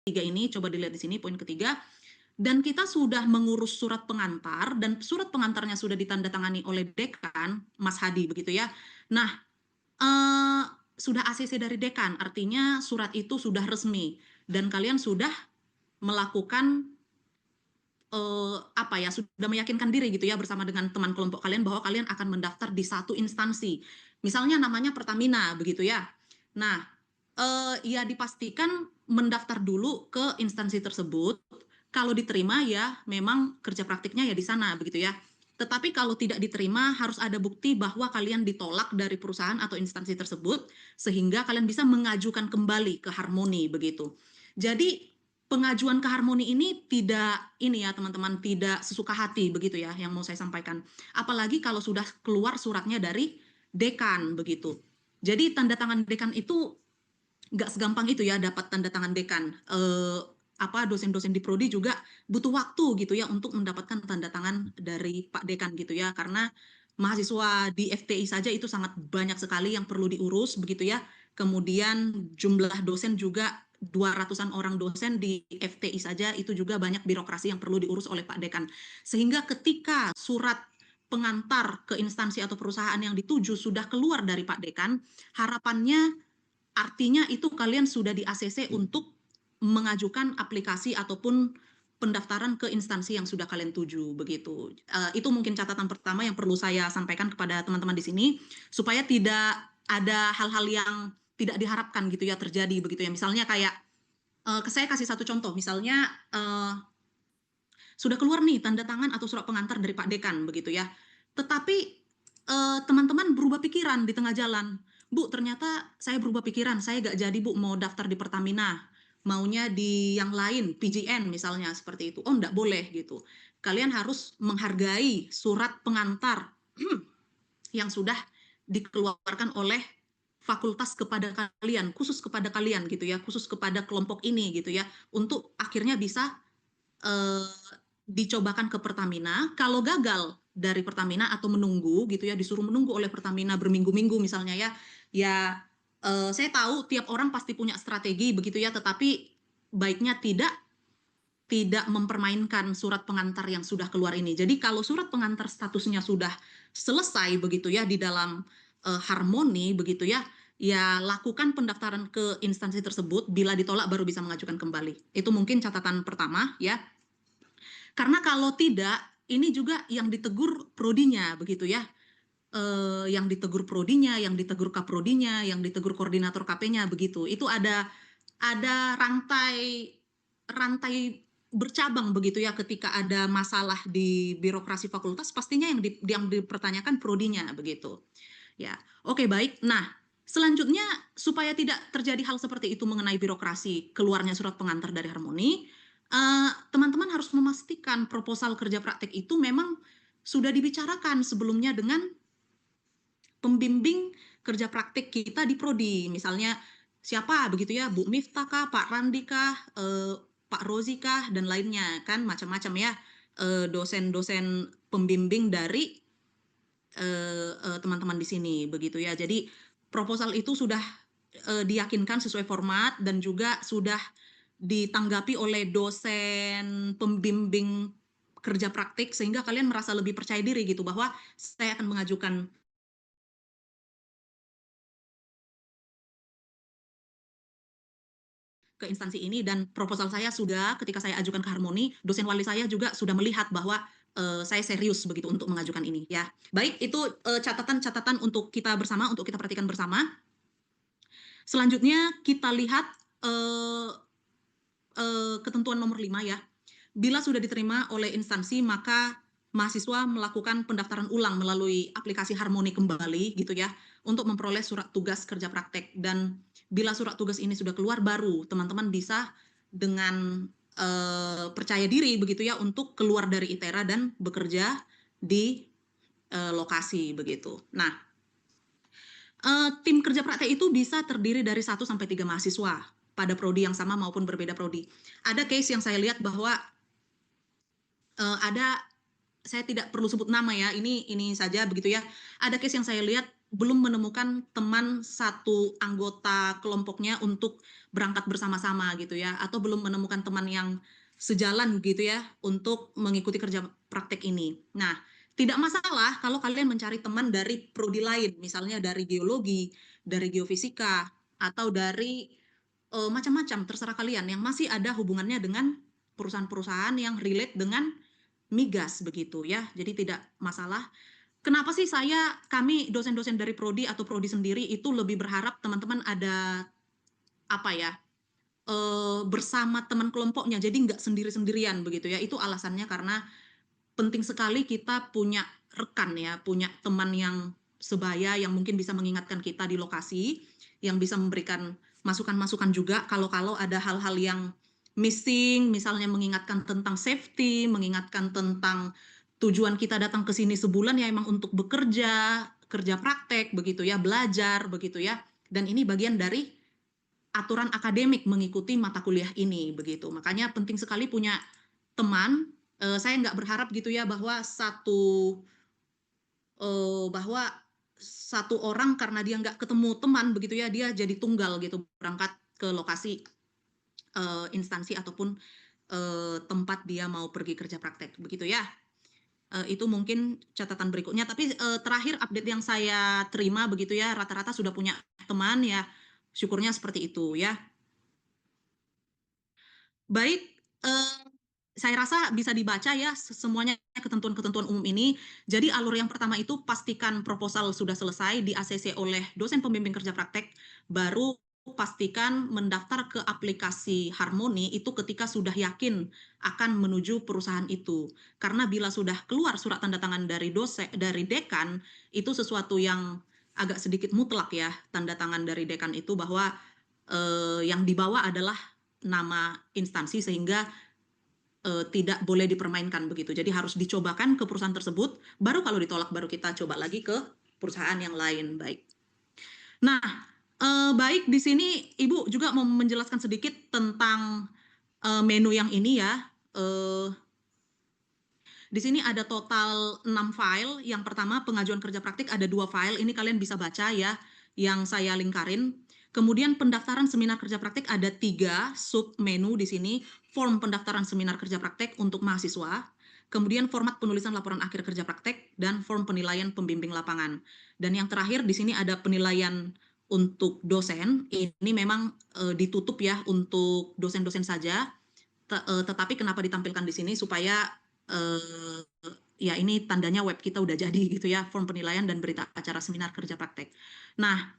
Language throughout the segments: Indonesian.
ketiga ini, coba dilihat di sini poin ketiga, dan kita sudah mengurus surat pengantar dan surat pengantarnya sudah ditandatangani oleh dekan, Mas Hadi begitu ya. Nah, eee, sudah ACC dari dekan, artinya surat itu sudah resmi dan kalian sudah melakukan, apa ya, sudah meyakinkan diri gitu ya bersama dengan teman kelompok kalian bahwa kalian akan mendaftar di satu instansi. Misalnya namanya Pertamina begitu ya. Nah, ya dipastikan mendaftar dulu ke instansi tersebut, kalau diterima ya memang kerja praktiknya ya di sana begitu ya. Tetapi kalau tidak diterima harus ada bukti bahwa kalian ditolak dari perusahaan atau instansi tersebut, sehingga kalian bisa mengajukan kembali ke Harmoni begitu. Jadi pengajuan ke Harmoni ini tidak ini ya teman-teman, tidak sesuka hati begitu ya yang mau saya sampaikan. Apalagi kalau sudah keluar suratnya dari dekan begitu. Jadi tanda tangan dekan itu nggak segampang itu ya dapat tanda tangan dekan. Apa dosen-dosen di prodi juga butuh waktu gitu ya untuk mendapatkan tanda tangan dari Pak Dekan gitu ya, karena mahasiswa di FTI saja itu sangat banyak sekali yang perlu diurus begitu ya. Kemudian jumlah dosen juga 200-an orang dosen di FTI saja itu juga banyak birokrasi yang perlu diurus oleh Pak Dekan. Sehingga ketika surat pengantar ke instansi atau perusahaan yang dituju sudah keluar dari Pak Dekan, harapannya artinya itu kalian sudah di ACC untuk mengajukan aplikasi ataupun pendaftaran ke instansi yang sudah kalian tuju begitu. Itu mungkin catatan pertama yang perlu saya sampaikan kepada teman-teman di sini supaya tidak ada hal-hal yang tidak diharapkan gitu ya terjadi begitu ya. Misalnya kayak saya kasih satu contoh, misalnya sudah keluar nih tanda tangan atau surat pengantar dari Pak Dekan begitu ya. Tetapi teman-teman berubah pikiran di tengah jalan. Bu, ternyata saya berubah pikiran, saya gak jadi Bu mau daftar di Pertamina. Maunya di yang lain, PGN misalnya seperti itu. Oh, enggak boleh gitu. Kalian harus menghargai surat pengantar yang sudah dikeluarkan oleh fakultas kepada kalian, khusus kepada kalian gitu ya, khusus kepada kelompok ini gitu ya, untuk akhirnya bisa eh, dicobakan ke Pertamina. Kalau gagal dari Pertamina atau menunggu gitu ya, disuruh menunggu oleh Pertamina berminggu-minggu misalnya ya, ya saya tahu tiap orang pasti punya strategi begitu ya, tetapi baiknya tidak mempermainkan surat pengantar yang sudah keluar ini. Jadi kalau surat pengantar statusnya sudah selesai begitu ya di dalam Harmoni begitu ya, ya lakukan pendaftaran ke instansi tersebut, bila ditolak baru bisa mengajukan kembali. Itu mungkin catatan pertama ya. Karena kalau tidak, ini juga yang ditegur prodinya begitu ya. Yang ditegur prodinya, yang ditegur kaprodinya, yang ditegur koordinator KP-nya begitu. Itu ada rantai rantai bercabang begitu ya, ketika ada masalah di birokrasi fakultas pastinya yang dipertanyakan prodinya begitu. Ya, oke baik. Nah, selanjutnya supaya tidak terjadi hal seperti itu mengenai birokrasi keluarnya surat pengantar dari Harmoni, teman-teman harus memastikan proposal kerja praktek itu memang sudah dibicarakan sebelumnya dengan pembimbing kerja praktik kita di prodi. Misalnya siapa begitu ya, Bu Miftah kah, Pak Randi kah, Pak Rozi kah, dan lainnya kan macam-macam ya, dosen-dosen pembimbing dari teman-teman di sini begitu ya. Jadi proposal itu sudah diyakinkan sesuai format dan juga sudah ditanggapi oleh dosen pembimbing kerja praktik sehingga kalian merasa lebih percaya diri gitu bahwa saya akan mengajukan ke instansi ini dan proposal saya sudah ketika saya ajukan ke Harmoni, dosen wali saya juga sudah melihat bahwa saya serius begitu untuk mengajukan ini ya. Baik, itu catatan-catatan untuk kita bersama, untuk kita perhatikan bersama. Selanjutnya kita lihat eh, ketentuan nomor 5 ya. Bila sudah diterima oleh instansi, maka mahasiswa melakukan pendaftaran ulang melalui aplikasi Harmoni kembali gitu ya, untuk memperoleh surat tugas kerja praktek. Dan bila surat tugas ini sudah keluar, baru teman-teman bisa dengan percaya diri begitu ya untuk keluar dari ITERA dan bekerja di lokasi begitu. Nah, tim kerja praktek itu bisa terdiri dari 1 sampai 3 mahasiswa pada prodi yang sama maupun berbeda prodi. Ada case yang saya lihat bahwa ada, saya tidak perlu sebut nama ya, ini saja begitu ya. Ada case yang saya lihat belum menemukan teman satu anggota kelompoknya untuk berangkat bersama-sama gitu ya, atau belum menemukan teman yang sejalan gitu ya untuk mengikuti kerja praktek ini. Nah, tidak masalah kalau kalian mencari teman dari prodi lain, misalnya dari geologi, dari geofisika, atau dari macam-macam, terserah kalian yang masih ada hubungannya dengan perusahaan-perusahaan yang relate dengan migas begitu ya. Jadi tidak masalah. Kenapa sih kami dosen-dosen dari prodi atau prodi sendiri itu lebih berharap teman-teman ada apa ya, bersama teman kelompoknya, jadi nggak sendiri-sendirian begitu ya. Itu alasannya karena penting sekali kita punya rekan ya, punya teman yang sebaya yang mungkin bisa mengingatkan kita di lokasi, yang bisa memberikan masukan-masukan juga kalau ada hal-hal yang missing, misalnya mengingatkan tentang safety, mengingatkan tentang tujuan kita datang ke sini sebulan ya emang untuk bekerja, kerja praktek begitu ya, belajar begitu ya. Dan ini bagian dari aturan akademik mengikuti mata kuliah ini begitu. Makanya penting sekali punya teman. Saya nggak berharap gitu ya bahwa satu orang karena dia nggak ketemu teman begitu ya, dia jadi tunggal gitu berangkat ke lokasi instansi ataupun tempat dia mau pergi kerja praktek begitu ya. Itu mungkin catatan berikutnya. Tapi terakhir update yang saya terima begitu ya, rata-rata sudah punya teman ya, syukurnya seperti itu ya. Baik, saya rasa bisa dibaca ya semuanya ketentuan-ketentuan umum ini. Jadi alur yang pertama itu pastikan proposal sudah selesai di ACC oleh dosen pembimbing kerja praktek, baru pastikan mendaftar ke aplikasi Harmoni itu ketika sudah yakin akan menuju perusahaan itu. Karena bila sudah keluar surat tanda tangan dari dekan, itu sesuatu yang agak sedikit mutlak ya, tanda tangan dari dekan itu bahwa yang dibawa adalah nama instansi sehingga tidak boleh dipermainkan begitu. Jadi harus dicobakan ke perusahaan tersebut, baru kalau ditolak baru kita coba lagi ke perusahaan yang lain. Baik. Nah, baik di sini Ibu juga mau menjelaskan sedikit tentang menu yang ini ya. Di sini ada total 6 file. Yang pertama pengajuan kerja praktik ada 2 file. Ini kalian bisa baca ya, yang saya lingkarin. Kemudian pendaftaran seminar kerja praktik ada 3 sub menu di sini. Form pendaftaran seminar kerja praktik untuk mahasiswa. Kemudian format penulisan laporan akhir kerja praktek dan form penilaian pembimbing lapangan. Dan yang terakhir di sini ada penilaian untuk dosen. Ini memang ditutup ya untuk dosen-dosen saja. Tetapi kenapa ditampilkan di sini supaya ya ini tandanya web kita udah jadi gitu ya, form penilaian dan berita acara seminar kerja praktek. Nah,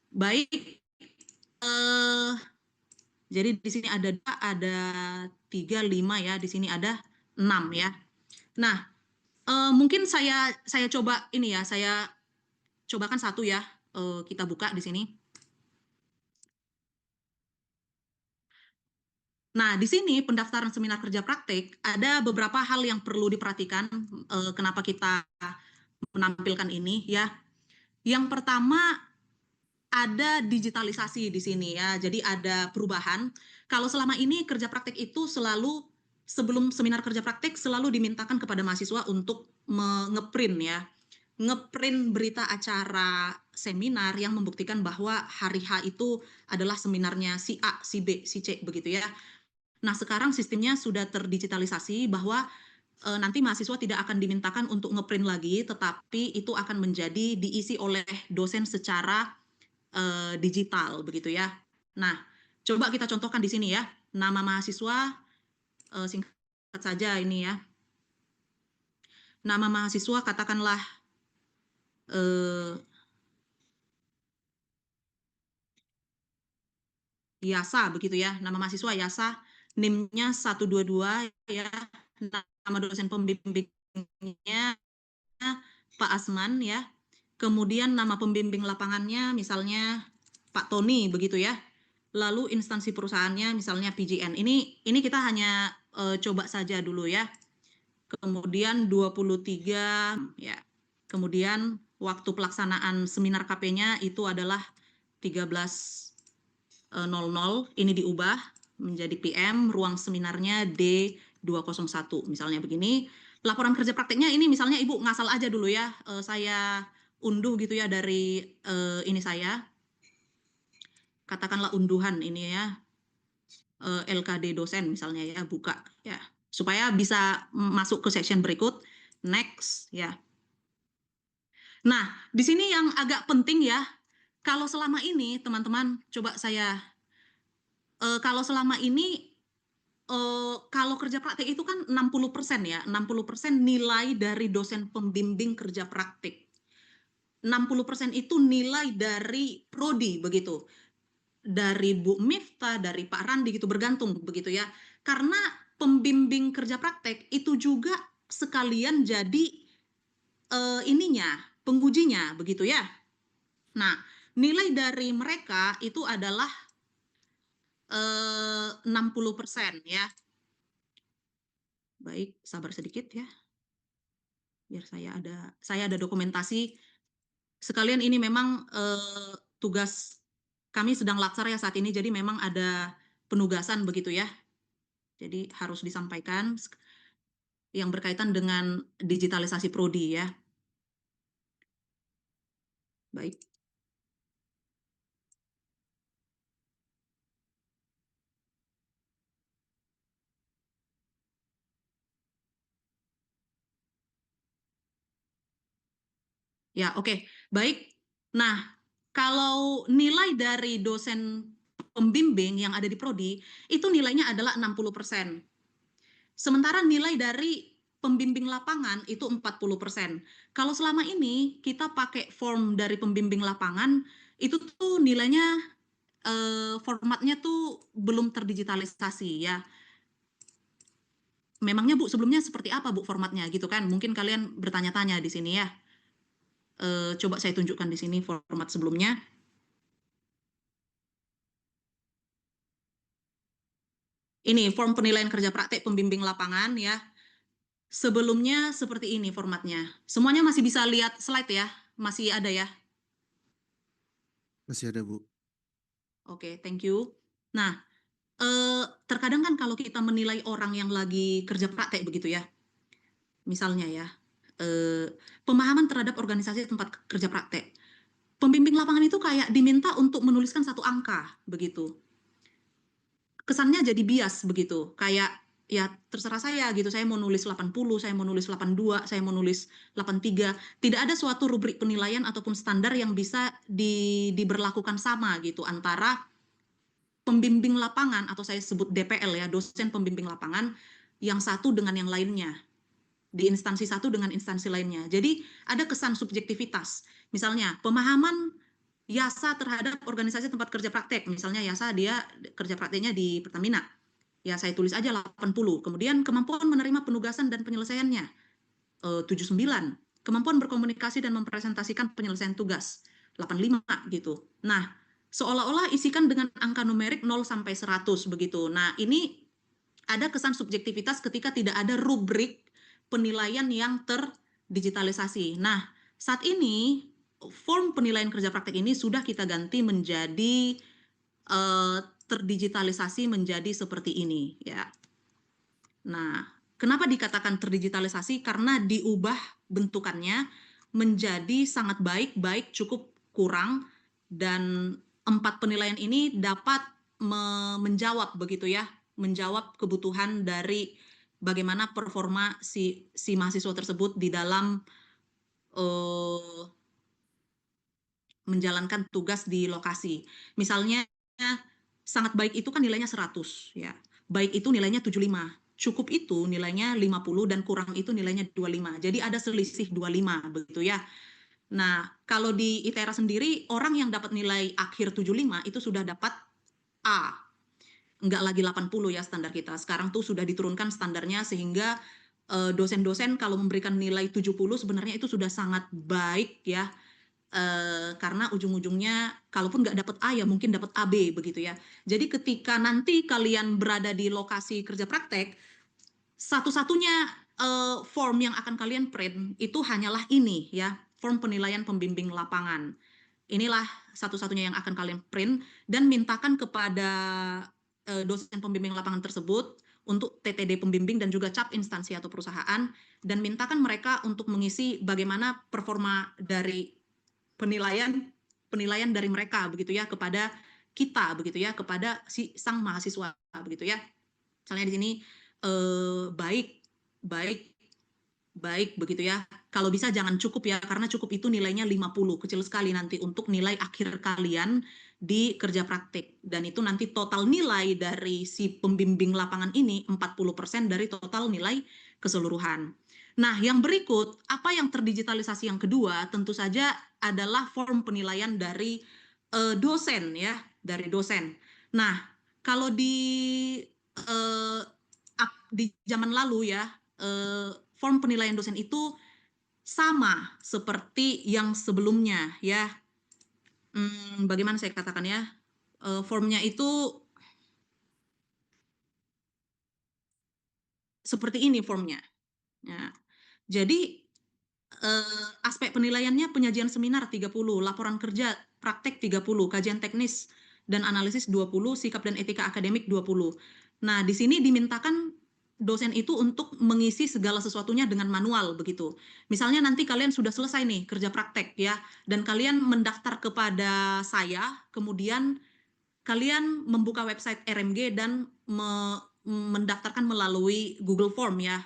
baik, jadi di sini ada 3, 5 ya, di sini ada 6 ya. Nah, mungkin saya coba ini ya, saya cobakan satu ya, kita buka di sini. Nah, di sini pendaftaran seminar kerja praktik ada beberapa hal yang perlu diperhatikan, kenapa kita menampilkan ini ya. Yang pertama ada digitalisasi di sini ya, jadi ada perubahan. Kalau selama ini kerja praktik itu selalu sebelum seminar kerja praktik selalu dimintakan kepada mahasiswa untuk ngeprint ya, ngeprint berita acara seminar yang membuktikan bahwa hari H itu adalah seminarnya si A, si B, si C begitu ya. Nah, sekarang sistemnya sudah terdigitalisasi bahwa nanti mahasiswa tidak akan dimintakan untuk ngeprint lagi, tetapi itu akan menjadi diisi oleh dosen secara digital begitu ya. Nah, coba kita contohkan di sini ya. Nama mahasiswa singkat saja ini ya. Nama mahasiswa katakanlah Yasa begitu ya. Nama mahasiswa Yasa, NIM-nya 122 ya. Nama dosen pembimbingnya Pak Asman ya. Kemudian nama pembimbing lapangannya misalnya Pak Tony begitu ya. Lalu instansi perusahaannya misalnya PGN. Ini kita hanya coba saja dulu ya. Kemudian 23 ya. Kemudian waktu pelaksanaan seminar KP-nya itu adalah 13.00. Ini diubah menjadi PM, ruang seminarnya D201 misalnya begini. Laporan kerja prakteknya ini misalnya Ibu ngasal aja dulu ya. Saya unduh gitu ya dari ini saya, katakanlah unduhan ini ya, LKD dosen misalnya ya, buka ya, supaya bisa masuk ke section berikut, next ya. Nah, di sini yang agak penting ya, kalau selama ini teman-teman, coba saya, kalau selama ini kalau kerja praktik itu kan 60% ya, 60% nilai dari dosen pembimbing kerja praktik. 60% itu nilai dari prodi begitu. Dari Bu Miftah, dari Pak Randi gitu, bergantung begitu ya. Karena pembimbing kerja praktek itu juga sekalian jadi ininya, pengujinya begitu ya. Nah, nilai dari mereka itu adalah 60% ya. Baik, sabar sedikit ya. Biar saya ada dokumentasi. Sekalian ini memang tugas kami sedang laksar ya saat ini, jadi memang ada penugasan begitu ya. Jadi harus disampaikan yang berkaitan dengan digitalisasi prodi ya. Baik. Ya, oke. Baik. Nah, kalau nilai dari dosen pembimbing yang ada di prodi itu nilainya adalah 60%. Sementara nilai dari pembimbing lapangan itu 40%. Kalau selama ini kita pakai form dari pembimbing lapangan, itu tuh nilainya formatnya tuh belum terdigitalisasi ya. Memangnya Bu sebelumnya seperti apa Bu formatnya gitu kan? Mungkin kalian bertanya-tanya di sini ya. Coba saya tunjukkan di sini format sebelumnya. Ini form penilaian kerja praktek pembimbing lapangan ya. Sebelumnya seperti ini formatnya. Semuanya masih bisa lihat slide ya? Masih ada ya? Masih ada, Bu. Oke, thank you. Nah, terkadang kan kalau kita menilai orang yang lagi kerja praktek begitu ya, misalnya ya, pemahaman terhadap organisasi tempat kerja praktek. Pembimbing lapangan itu kayak diminta untuk menuliskan satu angka begitu. Kesannya jadi bias begitu, kayak ya terserah saya gitu, saya mau nulis 80, saya mau nulis 82, saya mau nulis 83. Tidak ada suatu rubrik penilaian ataupun standar yang bisa diberlakukan sama gitu antara pembimbing lapangan atau saya sebut DPL ya, dosen pembimbing lapangan, yang satu dengan yang lainnya. Di instansi satu dengan instansi lainnya. Jadi ada kesan subjektivitas. Misalnya pemahaman Yasa terhadap organisasi tempat kerja praktek. Misalnya Yasa dia kerja prakteknya di Pertamina. Ya saya tulis aja 80. Kemudian kemampuan menerima penugasan dan penyelesaiannya 79. Kemampuan berkomunikasi dan mempresentasikan penyelesaian tugas 85 gitu. Nah, seolah-olah isikan dengan angka numerik 0 sampai 100 begitu. Nah, ini ada kesan subjektivitas ketika tidak ada rubrik penilaian yang terdigitalisasi. Nah, saat ini form penilaian kerja praktek ini sudah kita ganti menjadi terdigitalisasi menjadi seperti ini ya. Nah, kenapa dikatakan terdigitalisasi? Karena diubah bentukannya menjadi sangat baik, baik, cukup, kurang, dan 4 penilaian ini dapat menjawab begitu ya, menjawab kebutuhan dari bagaimana performa si mahasiswa tersebut di dalam menjalankan tugas di lokasi. Misalnya sangat baik itu kan nilainya 100 ya. Baik itu nilainya 75. Cukup itu nilainya 50 dan kurang itu nilainya 25. Jadi ada selisih 25 begitu ya. Nah, kalau di ITERA sendiri orang yang dapat nilai akhir 75 itu sudah dapat A. Enggak lagi 80 ya standar kita. Sekarang tuh sudah diturunkan standarnya sehingga dosen-dosen kalau memberikan nilai 70 sebenarnya itu sudah sangat baik ya. Karena ujung-ujungnya kalaupun nggak dapat A ya mungkin dapat AB begitu ya. Jadi ketika nanti kalian berada di lokasi kerja praktek, satu-satunya form yang akan kalian print itu hanyalah ini ya, form penilaian pembimbing lapangan. Inilah satu-satunya yang akan kalian print dan mintakan kepada dosen pembimbing lapangan tersebut untuk TTD pembimbing dan juga cap instansi atau perusahaan dan mintakan mereka untuk mengisi bagaimana performa dari penilaian dari mereka begitu ya kepada kita begitu ya, kepada si sang mahasiswa begitu ya. Misalnya di sini baik baik baik begitu ya. Kalau bisa jangan cukup ya, karena cukup itu nilainya 50, kecil sekali nanti untuk nilai akhir kalian di kerja praktik. Dan itu nanti total nilai dari si pembimbing lapangan ini 40% dari total nilai keseluruhan. Nah, yang berikut, apa yang terdigitalisasi yang kedua, tentu saja adalah form penilaian dari dosen ya, dari dosen. Nah, kalau eh, di zaman lalu ya, form penilaian dosen itu sama seperti yang sebelumnya ya. Bagaimana saya katakan ya? Formnya itu seperti ini formnya. Ya. Jadi aspek penilaiannya penyajian seminar 30, laporan kerja praktek 30, kajian teknis dan analisis 20, sikap dan etika akademik 20. Nah, di sini dimintakan dosen itu untuk mengisi segala sesuatunya dengan manual begitu. Misalnya nanti kalian sudah selesai nih kerja praktek ya, dan kalian mendaftar kepada saya, kemudian kalian membuka website RMG dan mendaftarkan melalui Google Form ya.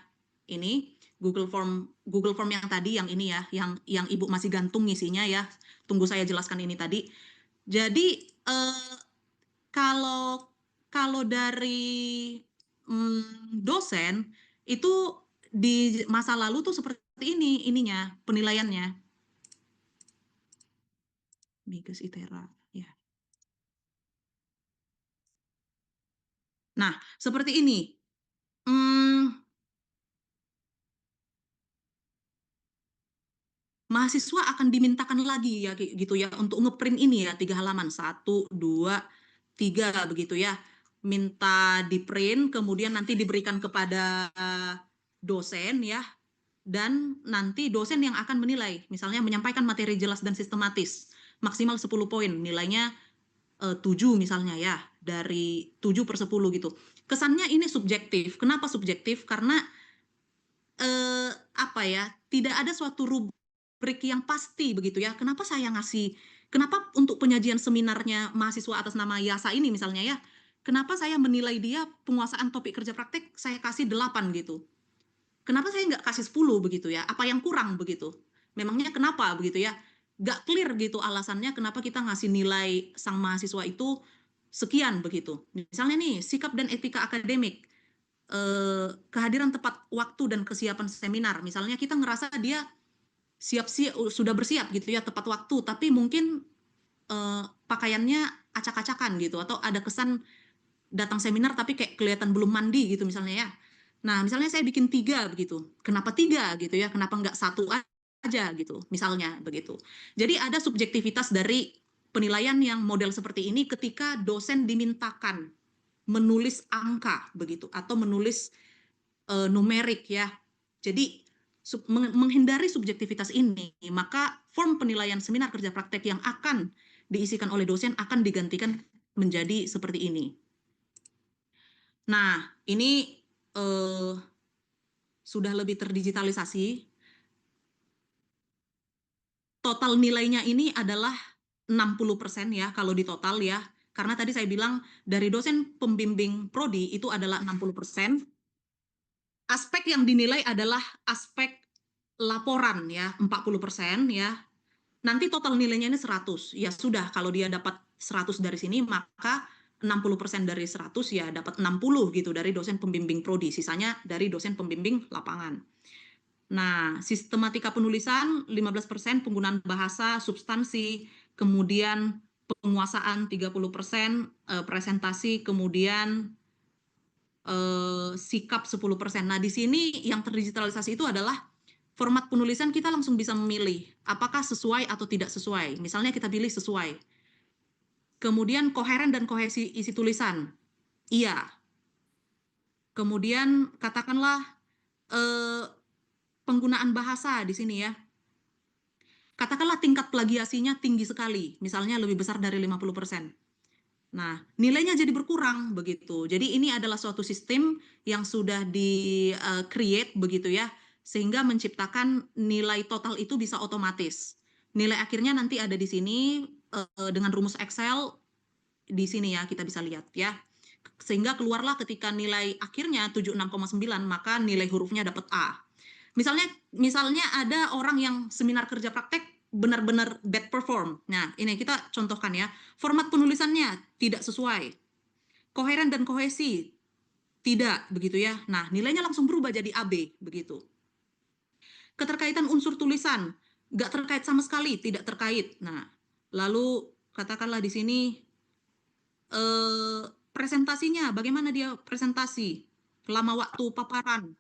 Ini Google Form yang tadi, yang ini ya, yang Ibu masih gantung ngisinya ya. Tunggu saya jelaskan ini tadi. Jadi kalau kalau dari dosen itu di masa lalu tuh seperti ini ininya penilaiannya. Migas Itera ya. Nah, seperti ini. Mahasiswa akan dimintakan lagi ya gitu ya untuk ngeprint ini ya 3 halaman, 1, 2, 3 begitu ya. Minta di print, kemudian nanti diberikan kepada dosen ya, dan nanti dosen yang akan menilai, misalnya menyampaikan materi jelas dan sistematis, maksimal 10 poin, nilainya 7 misalnya ya, dari 7/10 gitu. Kesannya ini subjektif. Kenapa subjektif? Karena apa ya, tidak ada suatu rubrik yang pasti begitu ya. Kenapa untuk penyajian seminarnya mahasiswa atas nama Yasa ini misalnya ya, kenapa saya menilai dia penguasaan topik kerja praktek saya kasih 8 gitu. Kenapa saya nggak kasih 10 begitu ya? Apa yang kurang begitu? Memangnya kenapa begitu ya? Nggak clear gitu alasannya kenapa kita ngasih nilai sang mahasiswa itu sekian begitu. Misalnya nih, sikap dan etika akademik, kehadiran tepat waktu dan kesiapan seminar. Misalnya kita ngerasa dia sudah bersiap gitu ya tepat waktu, tapi mungkin pakaiannya acak-acakan gitu, atau ada kesan datang seminar tapi kayak kelihatan belum mandi gitu misalnya ya. Nah, misalnya saya bikin 3 begitu. Kenapa 3 gitu ya? Kenapa nggak 1 aja gitu? Misalnya begitu. Jadi ada subjektivitas dari penilaian yang model seperti ini ketika dosen dimintakan menulis angka begitu, atau menulis numerik ya. Jadi menghindari subjektivitas ini, maka form penilaian seminar kerja praktek yang akan diisikan oleh dosen akan digantikan menjadi seperti ini. Nah, ini sudah lebih terdigitalisasi. Total nilainya ini adalah 60% ya kalau di total ya. Karena tadi saya bilang dari dosen pembimbing prodi itu adalah 60%. Aspek yang dinilai adalah aspek laporan ya, 40% ya. Nanti total nilainya ini 100. Ya sudah, kalau dia dapat 100 dari sini, maka 60% dari 100 ya dapat 60 gitu dari dosen pembimbing prodi, sisanya dari dosen pembimbing lapangan. Nah, sistematika penulisan 15%, penggunaan bahasa, substansi, kemudian penguasaan 30%, presentasi, kemudian sikap 10%. Nah, di sini yang terdigitalisasi itu adalah format penulisan kita langsung bisa memilih apakah sesuai atau tidak sesuai. Misalnya kita pilih sesuai. Kemudian koheren dan kohesi isi tulisan. Iya. Kemudian katakanlah penggunaan bahasa di sini ya. Katakanlah tingkat plagiasinya tinggi sekali, misalnya lebih besar dari 50%. Nah, nilainya jadi berkurang begitu. Jadi ini adalah suatu sistem yang sudah di create begitu ya, sehingga menciptakan nilai total itu bisa otomatis. Nilai akhirnya nanti ada di sini dengan rumus Excel di sini ya kita bisa lihat ya. Sehingga keluarlah ketika nilai akhirnya 76,9 maka nilai hurufnya dapat A. Misalnya ada orang yang seminar kerja praktek benar-benar bad perform. Nah, ini kita contohkan ya. Format penulisannya tidak sesuai. Koheren dan kohesi tidak begitu ya. Nah, nilainya langsung berubah jadi AB begitu. Keterkaitan unsur tulisan nggak terkait sama sekali, tidak terkait. Nah, lalu katakanlah di sini presentasinya, bagaimana dia presentasi, lama waktu paparan,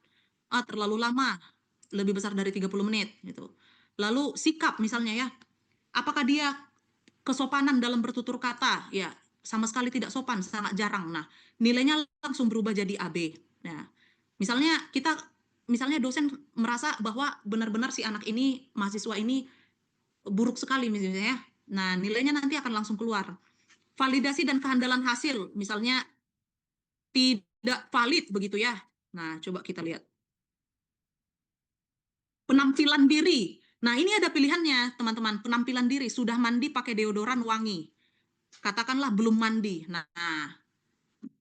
terlalu lama, lebih besar dari 30 menit gitu. Lalu sikap misalnya ya, apakah dia kesopanan dalam bertutur kata? Ya, sama sekali tidak sopan, sangat jarang. Nah, nilainya langsung berubah jadi AB. Nah, misalnya dosen merasa bahwa benar-benar si anak ini, mahasiswa ini buruk sekali misalnya ya. Nah, nilainya nanti akan langsung keluar. Validasi dan kehandalan hasil, misalnya tidak valid begitu ya. Nah, coba kita lihat. Penampilan diri. Nah, ini ada pilihannya, teman-teman. Penampilan diri, sudah mandi pakai deodoran wangi. Katakanlah belum mandi. Nah,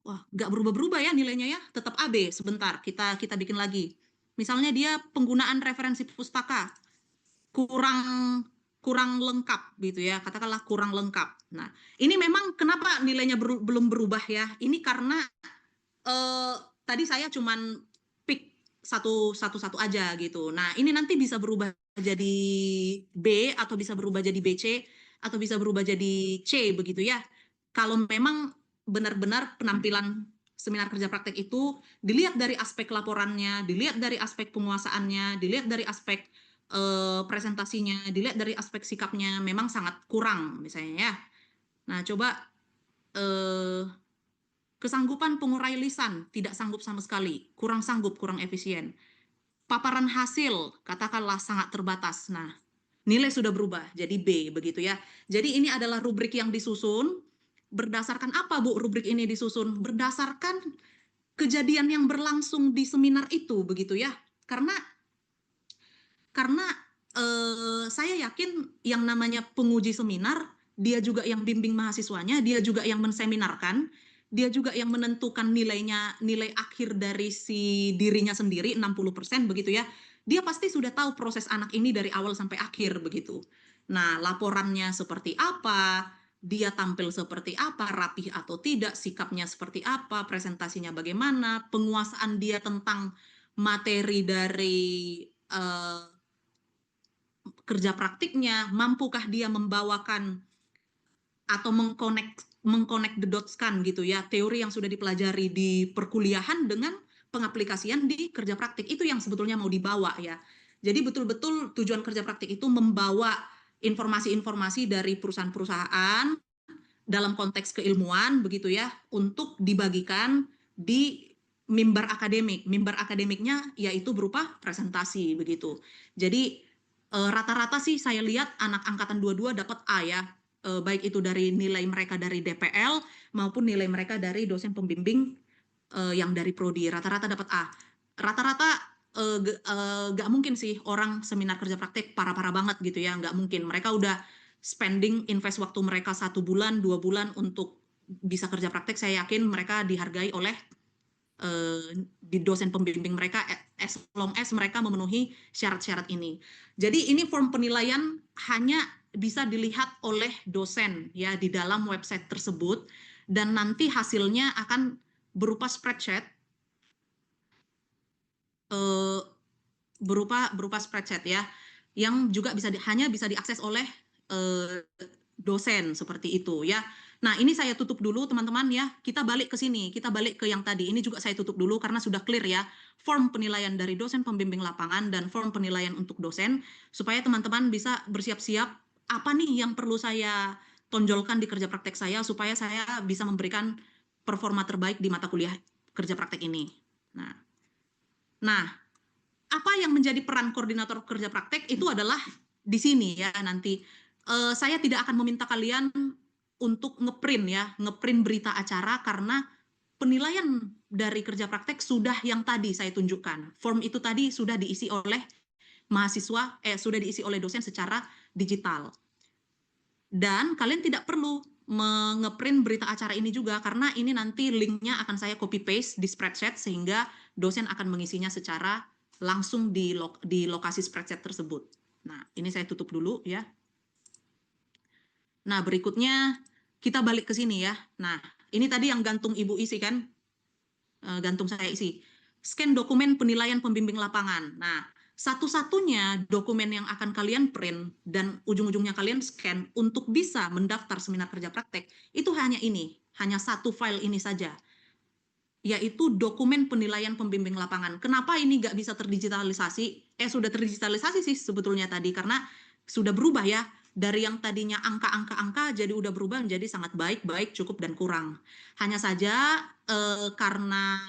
wah, nggak berubah-berubah ya nilainya ya. Tetap AB. Sebentar, kita bikin lagi. Misalnya dia penggunaan referensi pustaka kurang kurang lengkap gitu ya. Katakanlah kurang lengkap. Nah, ini memang kenapa nilainya belum berubah ya? Ini karena eh, tadi saya cuman pick satu aja gitu. Nah, ini nanti bisa berubah jadi B atau bisa berubah jadi BC atau bisa berubah jadi C begitu ya. Kalau memang benar-benar penampilan seminar kerja praktek itu dilihat dari aspek laporannya, dilihat dari aspek penguasaannya, dilihat dari aspek presentasinya, dilihat dari aspek sikapnya memang sangat kurang misalnya ya. Nah, coba eh, kesanggupan pengurai lisan, tidak sanggup sama sekali, kurang sanggup, kurang efisien. Paparan hasil, katakanlah sangat terbatas. Nah, nilai sudah berubah, jadi B, begitu ya. Jadi ini adalah rubrik yang disusun. Berdasarkan apa, Bu, rubrik ini disusun? Berdasarkan kejadian yang berlangsung di seminar itu, begitu ya. Karena saya yakin yang namanya penguji seminar, dia juga yang bimbing mahasiswanya, dia juga yang menseminarkan, dia juga yang menentukan nilai akhir dari si dirinya sendiri 60% begitu ya. Dia pasti sudah tahu proses anak ini dari awal sampai akhir begitu. Nah, laporannya seperti apa, dia tampil seperti apa, rapih atau tidak, sikapnya seperti apa, presentasinya bagaimana, penguasaan dia tentang materi dari eh, kerja praktiknya, mampukah dia membawakan atau mengconnect the dots kan gitu ya, teori yang sudah dipelajari di perkuliahan dengan pengaplikasian di kerja praktik, itu yang sebetulnya mau dibawa ya. Jadi betul-betul tujuan kerja praktik itu membawa informasi-informasi dari perusahaan-perusahaan dalam konteks keilmuan begitu ya, untuk dibagikan di mimbar akademik. Mimbar akademiknya yaitu berupa presentasi begitu. Jadi rata-rata sih saya lihat anak angkatan 22 dapat A ya. Baik itu dari nilai mereka dari DPL maupun nilai mereka dari dosen pembimbing yang dari prodi, rata-rata dapat A. Rata-rata nggak mungkin sih orang seminar kerja praktek parah-parah banget gitu ya, nggak mungkin. Mereka udah invest waktu mereka 1 bulan 2 bulan untuk bisa kerja praktek. Saya yakin mereka dihargai oleh di dosen pembimbing mereka as long as mereka memenuhi syarat-syarat ini. Jadi ini form penilaian hanya bisa dilihat oleh dosen ya di dalam website tersebut, dan nanti hasilnya akan berupa spreadsheet, eh, berupa spreadsheet ya, yang juga hanya bisa diakses oleh dosen seperti itu ya. Nah, ini saya tutup dulu teman-teman ya. Kita balik ke sini, kita balik ke yang tadi. Ini juga saya tutup dulu karena sudah clear ya. Form penilaian dari dosen pembimbing lapangan dan form penilaian untuk dosen, supaya teman-teman bisa bersiap-siap apa nih yang perlu saya tonjolkan di kerja praktek saya supaya saya bisa memberikan performa terbaik di mata kuliah kerja praktek ini. Nah, apa yang menjadi peran koordinator kerja praktek itu adalah di sini ya nanti. Saya tidak akan meminta kalian untuk ngeprint berita acara karena penilaian dari kerja praktek sudah yang tadi saya tunjukkan. Form itu tadi sudah diisi oleh mahasiswa, sudah diisi oleh dosen secara digital. Dan kalian tidak perlu nge-print berita acara ini juga, karena ini nanti linknya akan saya copy paste di spreadsheet sehingga dosen akan mengisinya secara langsung di lokasi spreadsheet tersebut. Nah, ini saya tutup dulu ya. Nah, berikutnya kita balik ke sini ya. Nah, ini tadi yang gantung Ibu isi kan? Gantung saya isi. Scan dokumen penilaian pembimbing lapangan. Nah, satu-satunya dokumen yang akan kalian print dan ujung-ujungnya kalian scan untuk bisa mendaftar seminar kerja praktek, itu hanya ini, hanya satu file ini saja, yaitu dokumen penilaian pembimbing lapangan. Kenapa ini nggak bisa terdigitalisasi? Sudah terdigitalisasi sih sebetulnya tadi, karena sudah berubah ya. Dari yang tadinya angka-angka jadi udah berubah menjadi sangat baik, baik, cukup, dan kurang. Hanya saja karena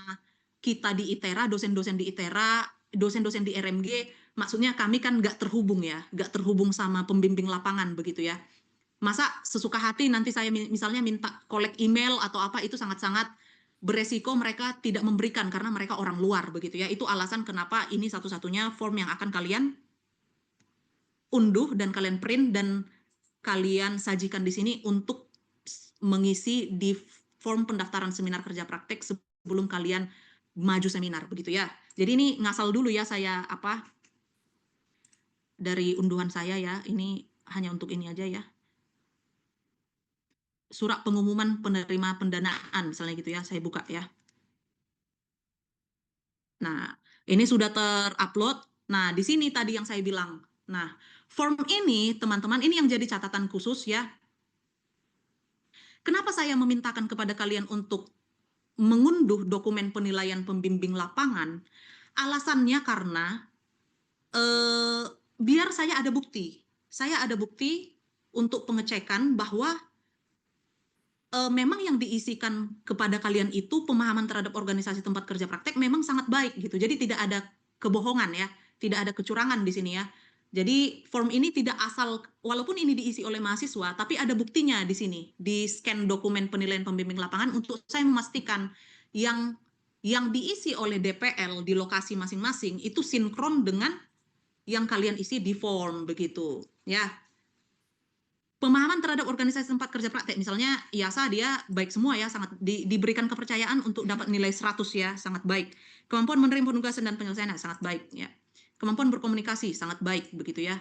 kita di ITERA, dosen-dosen di ITERA, dosen-dosen di RMG, maksudnya kami kan nggak terhubung ya, nggak terhubung sama pembimbing lapangan begitu ya. Masa sesuka hati nanti saya misalnya minta kolek email atau apa, itu sangat-sangat beresiko mereka tidak memberikan karena mereka orang luar begitu ya. Itu alasan kenapa ini satu-satunya form yang akan kalian unduh dan kalian print dan kalian sajikan di sini untuk mengisi di form pendaftaran seminar kerja praktek sebelum kalian maju seminar begitu ya. Jadi ini ngasal dulu ya saya dari unduhan saya ya. Ini hanya untuk ini aja ya. Surat pengumuman penerima pendanaan misalnya gitu ya, saya buka ya. Nah, ini sudah terupload. Nah, di sini tadi yang saya bilang. Nah, form ini teman-teman, ini yang jadi catatan khusus ya. Kenapa saya memintakan kepada kalian untuk mengunduh dokumen penilaian pembimbing lapangan? Alasannya karena biar saya ada bukti. Saya ada bukti untuk pengecekan bahwa memang yang diisikan kepada kalian itu pemahaman terhadap organisasi tempat kerja praktek memang sangat baik gitu. Jadi tidak ada kebohongan ya, tidak ada kecurangan di sini ya. Jadi form ini tidak asal, walaupun ini diisi oleh mahasiswa, tapi ada buktinya di sini, di scan dokumen penilaian pembimbing lapangan untuk saya memastikan yang diisi oleh DPL di lokasi masing-masing itu sinkron dengan yang kalian isi di form begitu ya. Pemahaman terhadap organisasi tempat kerja praktek, misalnya IASA dia baik semua ya, sangat diberikan kepercayaan untuk dapat nilai 100 ya, sangat baik. Kemampuan menerima penugasan dan penyelesaian sangat baik ya. Kemampuan berkomunikasi sangat baik begitu ya.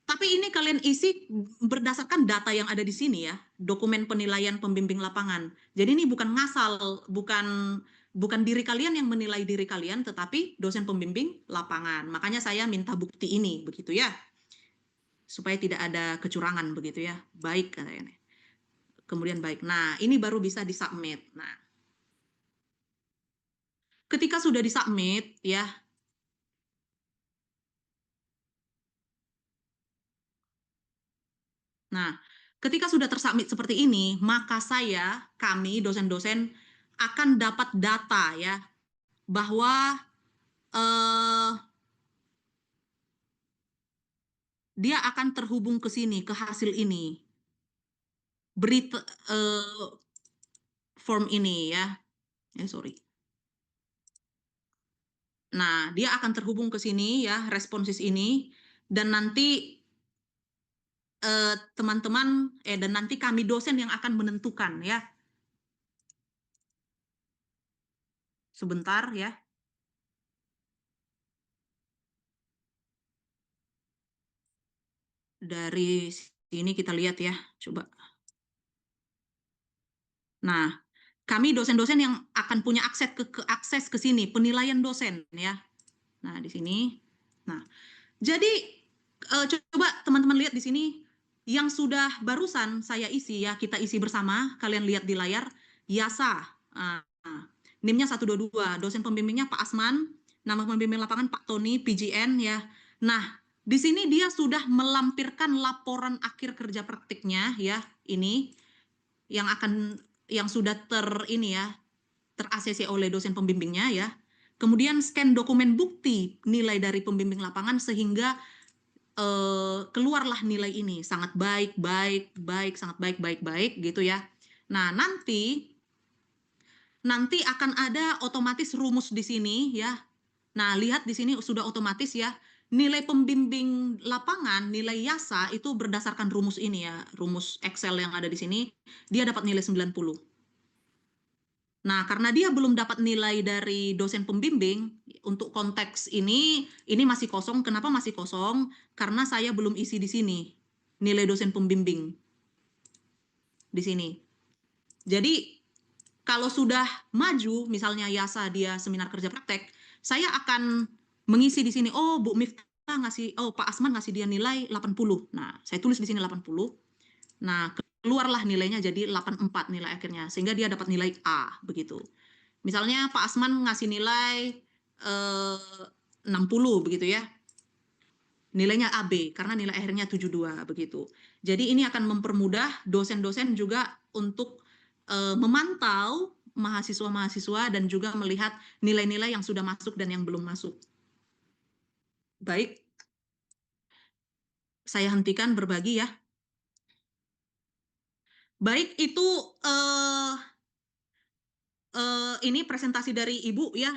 Tapi ini kalian isi berdasarkan data yang ada di sini ya, dokumen penilaian pembimbing lapangan. Jadi ini bukan ngasal, bukan diri kalian yang menilai diri kalian, tetapi dosen pembimbing lapangan. Makanya saya minta bukti ini begitu ya, supaya tidak ada kecurangan begitu ya. Baik katanya. Kemudian baik. Nah, ini baru bisa disubmit. Nah, ketika sudah disubmit ya. Nah, ketika sudah tersubmit seperti ini, maka kami dosen-dosen akan dapat data ya bahwa dia akan terhubung ke sini, ke hasil ini. Berita form ini ya. Sorry. Nah, dia akan terhubung ke sini ya, responsis ini, dan nanti teman-teman dan nanti kami dosen yang akan menentukan ya. Sebentar ya. Dari sini kita lihat ya, coba. Nah, kami dosen-dosen yang akan punya akses ke sini, penilaian dosen ya. Nah, di sini. Nah, jadi coba teman-teman lihat di sini yang sudah barusan saya isi ya, kita isi bersama, kalian lihat di layar, IASA. NIM-nya 122, dosen pembimbingnya Pak Asman, nama pembimbing lapangan Pak Tony, PGN ya. Nah, di sini dia sudah melampirkan laporan akhir kerja praktiknya ya, ini yang sudah ter-ACC oleh dosen pembimbingnya ya. Kemudian scan dokumen bukti nilai dari pembimbing lapangan sehingga keluarlah nilai ini sangat baik, sangat baik gitu ya. Nah, nanti akan ada otomatis rumus di sini ya. Nah, lihat di sini sudah otomatis ya. Nilai pembimbing lapangan, nilai YASA itu berdasarkan rumus ini ya, rumus Excel yang ada di sini, dia dapat nilai 90. Nah, karena dia belum dapat nilai dari dosen pembimbing, untuk konteks ini masih kosong. Kenapa masih kosong? Karena saya belum isi di sini, nilai dosen pembimbing di sini. Jadi, kalau sudah maju, misalnya YASA dia seminar kerja praktek, saya akan mengisi di sini, oh Bu Miftah ngasih, oh Pak Asman ngasih dia nilai 80. Nah, saya tulis di sini 80. Nah, keluarlah nilainya jadi 84 nilai akhirnya, sehingga dia dapat nilai A, begitu. Misalnya Pak Asman ngasih nilai 60 begitu ya. Nilainya AB karena nilai akhirnya 72 begitu. Jadi ini akan mempermudah dosen-dosen juga untuk memantau mahasiswa-mahasiswa dan juga melihat nilai-nilai yang sudah masuk dan yang belum masuk. Baik, saya hentikan berbagi ya. Baik, itu ini presentasi dari Ibu ya.